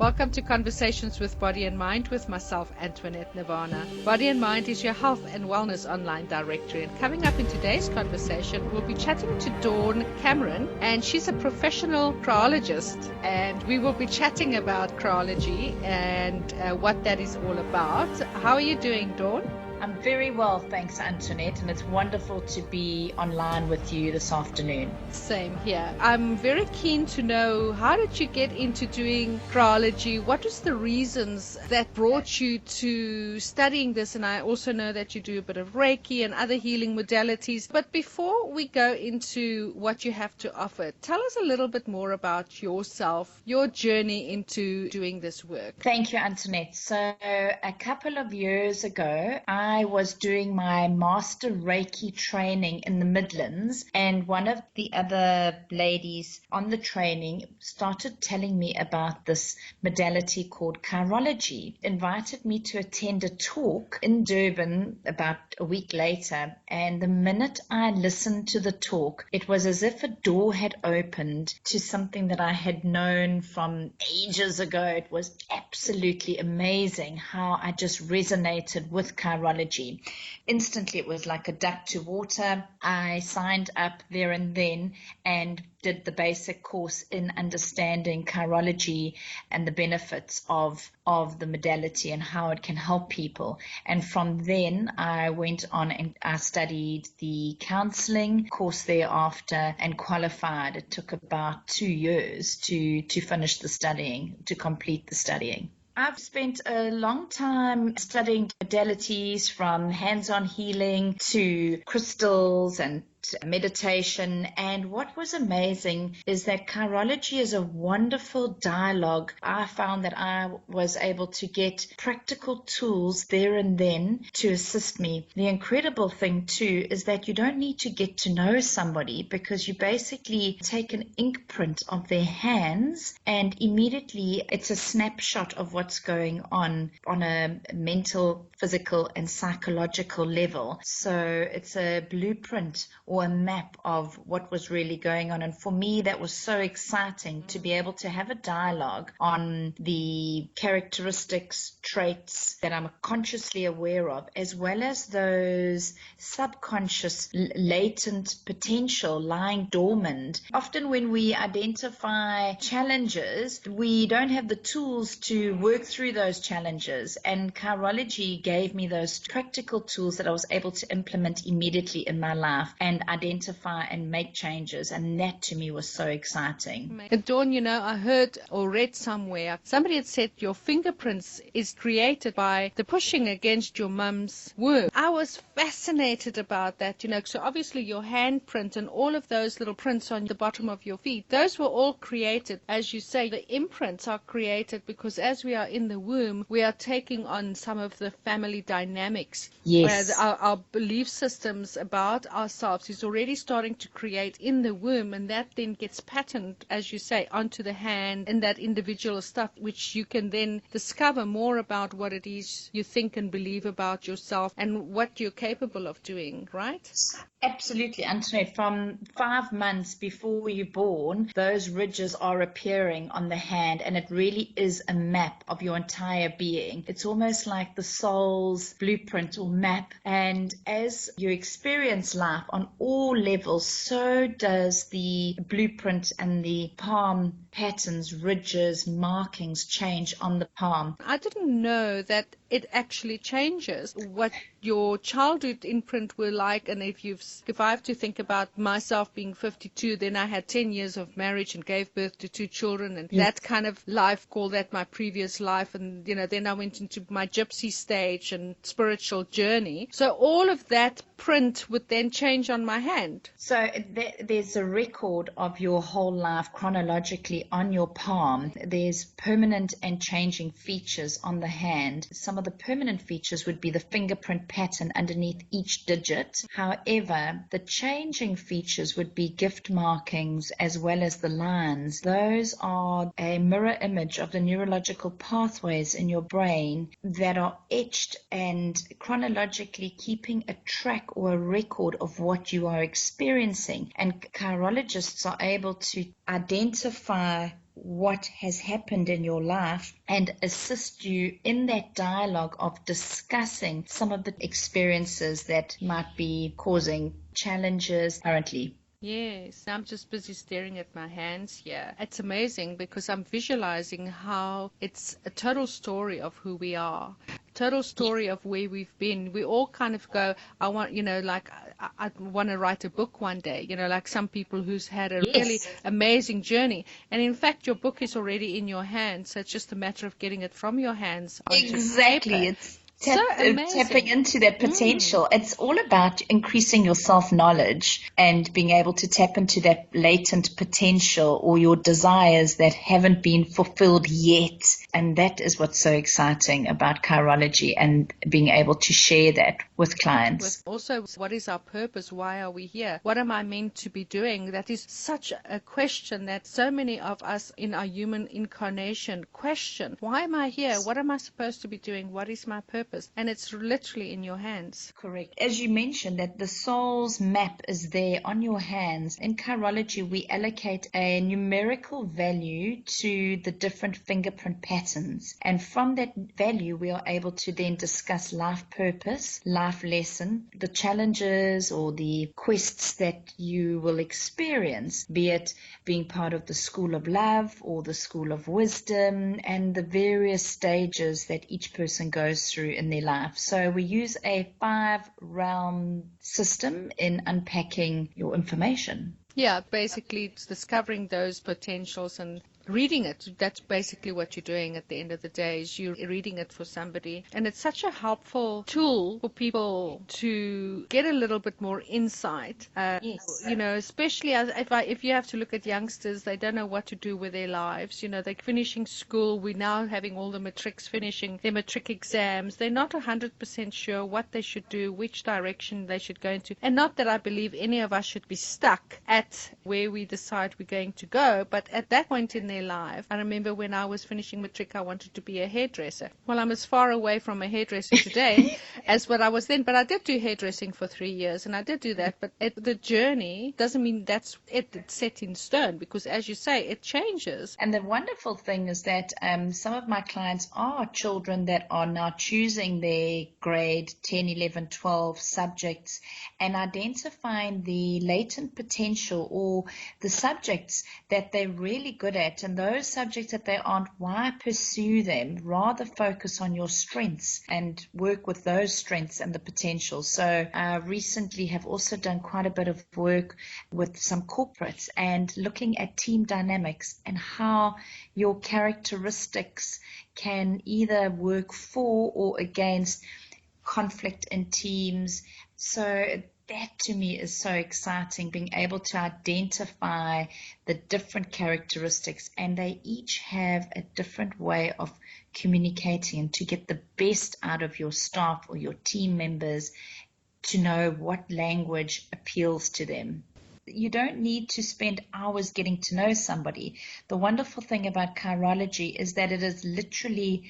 Welcome to Conversations with Body and Mind with myself, Antoinette Nirvana. Body and Mind is your health and wellness online directory. And coming up in today's conversation, we'll be chatting to Dawn Cameron, and she's a professional chirologist. And we will be chatting about chirology and what that is all about. How are you doing, Dawn? I'm very well, thanks, Antoinette, and it's wonderful to be online with you this afternoon. Same here. I'm very keen to know, how did you get into doing chirology? What was the reasons that brought you to studying this? And I also know that you do a bit of Reiki and other healing modalities. But before we go into what you have to offer, tell us a little bit more about yourself, your journey into doing this work. Thank you, Antoinette. So a couple of years ago, I was doing my Master Reiki training in the Midlands, and one of the other ladies on the training started telling me about this modality called Chirology, invited me to attend a talk in Durban about a week later, and the minute I listened to the talk, it was as if a door had opened to something that I had known from ages ago. It was absolutely amazing how I just resonated with chirology. Instantly, it was like a duck to water. I signed up there and then and did the basic course in understanding chirology and the benefits of the modality and how it can help people. And from then, I went on and I studied the counseling course thereafter and qualified. It took about 2 years to finish the studying, to complete the studying. I've spent a long time studying modalities, from hands-on healing to crystals and meditation, and what was amazing is that chirology is a wonderful dialogue. I found that I was able to get practical tools there and then to assist me. The incredible thing too is that you don't need to get to know somebody, because you basically take an ink print of their hands and immediately it's a snapshot of what's going on a mental, physical and psychological level. So it's a blueprint or a map of what was really going on. And for me, that was so exciting to be able to have a dialogue on the characteristics, traits that I'm consciously aware of, as well as those subconscious latent potential lying dormant. Often when we identify challenges, we don't have the tools to work through those challenges. And chirology gave me those practical tools that I was able to implement immediately in my life and identify and make changes, and that to me was so exciting. Dawn, I heard or read somewhere, somebody had said your fingerprints is created by the pushing against your mum's womb. I was fascinated about that, so obviously your handprint and all of those little prints on the bottom of your feet, those were all created, as you say, the imprints are created because as we are in the womb, we are taking on some of the family dynamics. Yes. Our belief systems about ourselves is already starting to create in the womb, and that then gets patterned, as you say, onto the hand and that individual stuff, which you can then discover more about what it is you think and believe about yourself and what you're capable of doing, right? Absolutely, Antoinette. From 5 months before you're born, those ridges are appearing on the hand, and it really is a map of your entire being. It's almost like the soul's blueprint or map. And as you experience life on all levels, so does the blueprint and the palm patterns, ridges, markings change on the palm. I didn't know that it actually changes what your childhood imprint were like. And if I have to think about myself being 52, then I had 10 years of marriage and gave birth to 2 children, and Yes. that kind of life, call that my previous life. And then I went into my gypsy stage and spiritual journey. So all of that print would then change on my hand. So there's a record of your whole life chronologically on your palm. There's permanent and changing features on the hand. Some of the permanent features would be the fingerprint pattern underneath each digit. However, the changing features would be gift markings as well as the lines. Those are a mirror image of the neurological pathways in your brain that are etched and chronologically keeping a track or a record of what you are experiencing. And chirologists are able to identify what has happened in your life and assist you in that dialogue of discussing some of the experiences that might be causing challenges currently. Yes, I'm just busy staring at my hands here. It's amazing because I'm visualizing how it's a total story of who we are, total story of where we've been. We all kind of go, I want, like I want to write a book one day, like some people who's had a really Yes. amazing journey. And in fact, your book is already in your hands. So it's just a matter of getting it from your hands onto Exactly. paper. It's So tapping amazing. into that potential. It's all about increasing your self-knowledge and being able to tap into that latent potential or your desires that haven't been fulfilled yet. And that is what's so exciting about chirology and being able to share that with clients. Also, what is our purpose? Why are we here? What am I meant to be doing? That is such a question that so many of us in our human incarnation question. Why am I here? What am I supposed to be doing? What is my purpose? And it's literally in your hands. Correct. As you mentioned, that the soul's map is there on your hands. In chirology, we allocate a numerical value to the different fingerprint patterns. And from that value, we are able to then discuss life purpose, life lesson, the challenges or the quests that you will experience, be it being part of the school of love or the school of wisdom, and the various stages that each person goes through in their life. So we use a 5-realm system in unpacking your information. Yeah, basically it's discovering those potentials and reading it. That's basically what you're doing at the end of the day, is you're reading it for somebody. And it's such a helpful tool for people to get a little bit more insight. Yes. Especially if you have to look at youngsters, they don't know what to do with their lives. They're finishing school. We're now having all the matrics finishing their matric exams. They're not 100% sure what they should do, which direction they should go into. And not that I believe any of us should be stuck at where we decide we're going to go, but at that point in their life, I remember when I was finishing matric, I wanted to be a hairdresser. Well, I'm as far away from a hairdresser today as what I was then, but I did do hairdressing for 3 years, and I did do that. But the journey doesn't mean that's it. It's set in stone, because as you say, it changes. And the wonderful thing is that some of my clients are children that are now choosing their grade 10, 11, 12 subjects and identifying the latent potential or the subjects that they're really good at, and those subjects that they aren't, why pursue them? Rather focus on your strengths and work with those strengths and the potential. So I recently have also done quite a bit of work with some corporates and looking at team dynamics and how your characteristics can either work for or against conflict in teams. So that to me is so exciting, being able to identify the different characteristics, and they each have a different way of communicating, and to get the best out of your staff or your team members, to know what language appeals to them. You don't need to spend hours getting to know somebody. The wonderful thing about chirology is that it is literally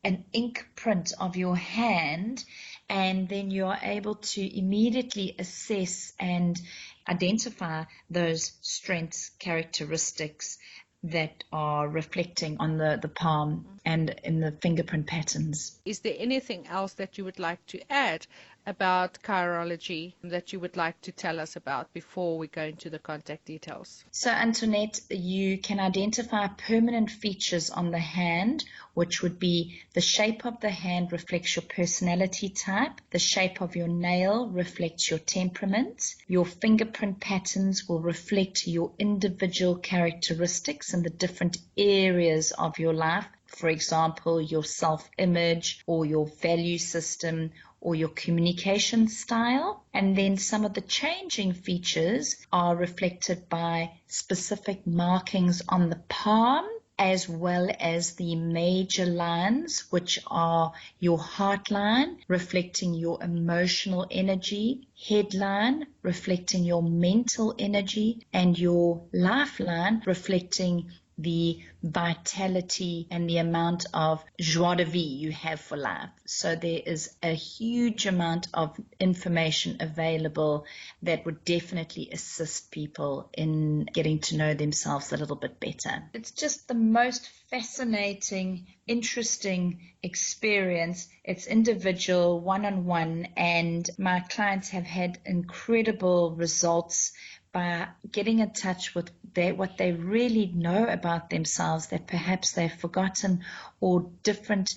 an ink print of your hand, and then you are able to immediately assess and identify those strengths, characteristics that are reflecting on the palm and in the fingerprint patterns. Is there anything else that you would like to add about chirology that you would like to tell us about before we go into the contact details? So, Antoinette, you can identify permanent features on the hand, which would be the shape of the hand reflects your personality type, the shape of your nail reflects your temperament, your fingerprint patterns will reflect your individual characteristics in the different areas of your life. For example, your self-image or your value system or your communication style. And then some of the changing features are reflected by specific markings on the palm, as well as the major lines, which are your heart line, reflecting your emotional energy, headline, reflecting your mental energy, and your lifeline, reflecting the vitality and the amount of joie de vie you have for life. So there is a huge amount of information available that would definitely assist people in getting to know themselves a little bit better. It's just the most fascinating, interesting experience. It's individual, one-on-one, and my clients have had incredible results by getting in touch with what they really know about themselves that perhaps they've forgotten, or different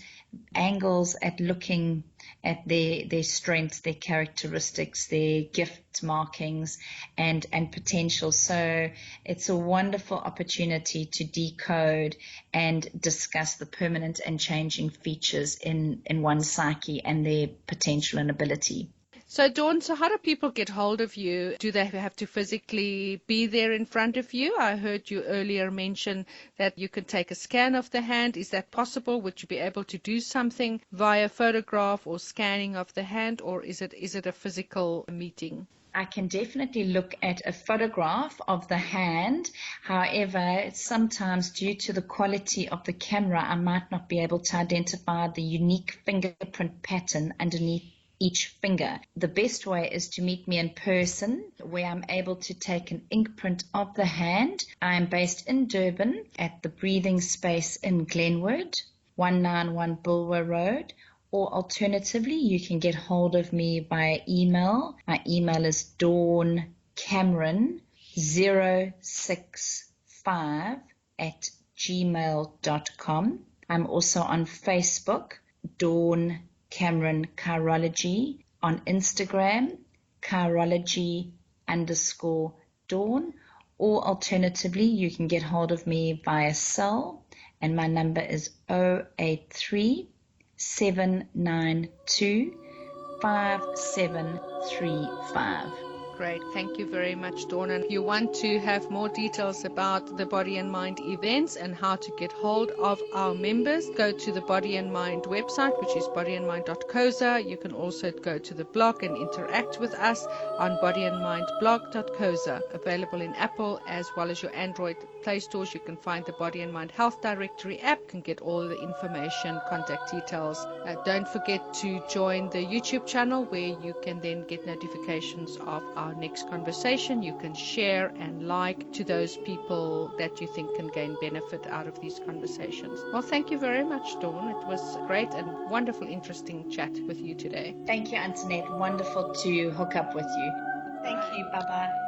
angles at looking at their strengths, their characteristics, their gift markings and potential. So it's a wonderful opportunity to decode and discuss the permanent and changing features in one's psyche and their potential and ability. So Dawn, so how do people get hold of you? Do they have to physically be there in front of you? I heard you earlier mention that you can take a scan of the hand. Is that possible? Would you be able to do something via photograph or scanning of the hand, or is it a physical meeting? I can definitely look at a photograph of the hand. However, sometimes due to the quality of the camera, I might not be able to identify the unique fingerprint pattern underneath each finger. The best way is to meet me in person, where I'm able to take an ink print of the hand. I am based in Durban at the Breathing Space in Glenwood, 191 Bulwer Road. Or alternatively, you can get hold of me via email. My email is dawncameron065@gmail.com. I'm also on Facebook, Dawn Cameron Chirology, on Instagram, Chirology_Dawn, or alternatively, you can get hold of me via cell, and my number is 083-792-5735. Great. Thank you very much, Dawn. And if you want to have more details about the Body and Mind events and how to get hold of our members, go to the Body and Mind website, which is bodyandmind.coza. You can also go to the blog and interact with us on bodyandmindblog.coza. Available in Apple as well as your Android Play stores. You can find the Body and Mind Health Directory app. You can get all the information, contact details. Don't forget to join the YouTube channel, where you can then get notifications of our next conversation. You can share and like to those people that you think can gain benefit out of these conversations. Well, thank you very much, Dawn. It was great and wonderful, interesting chat with you today. Thank you, Antoinette. Wonderful to hook up with you. Thank you. Bye-bye.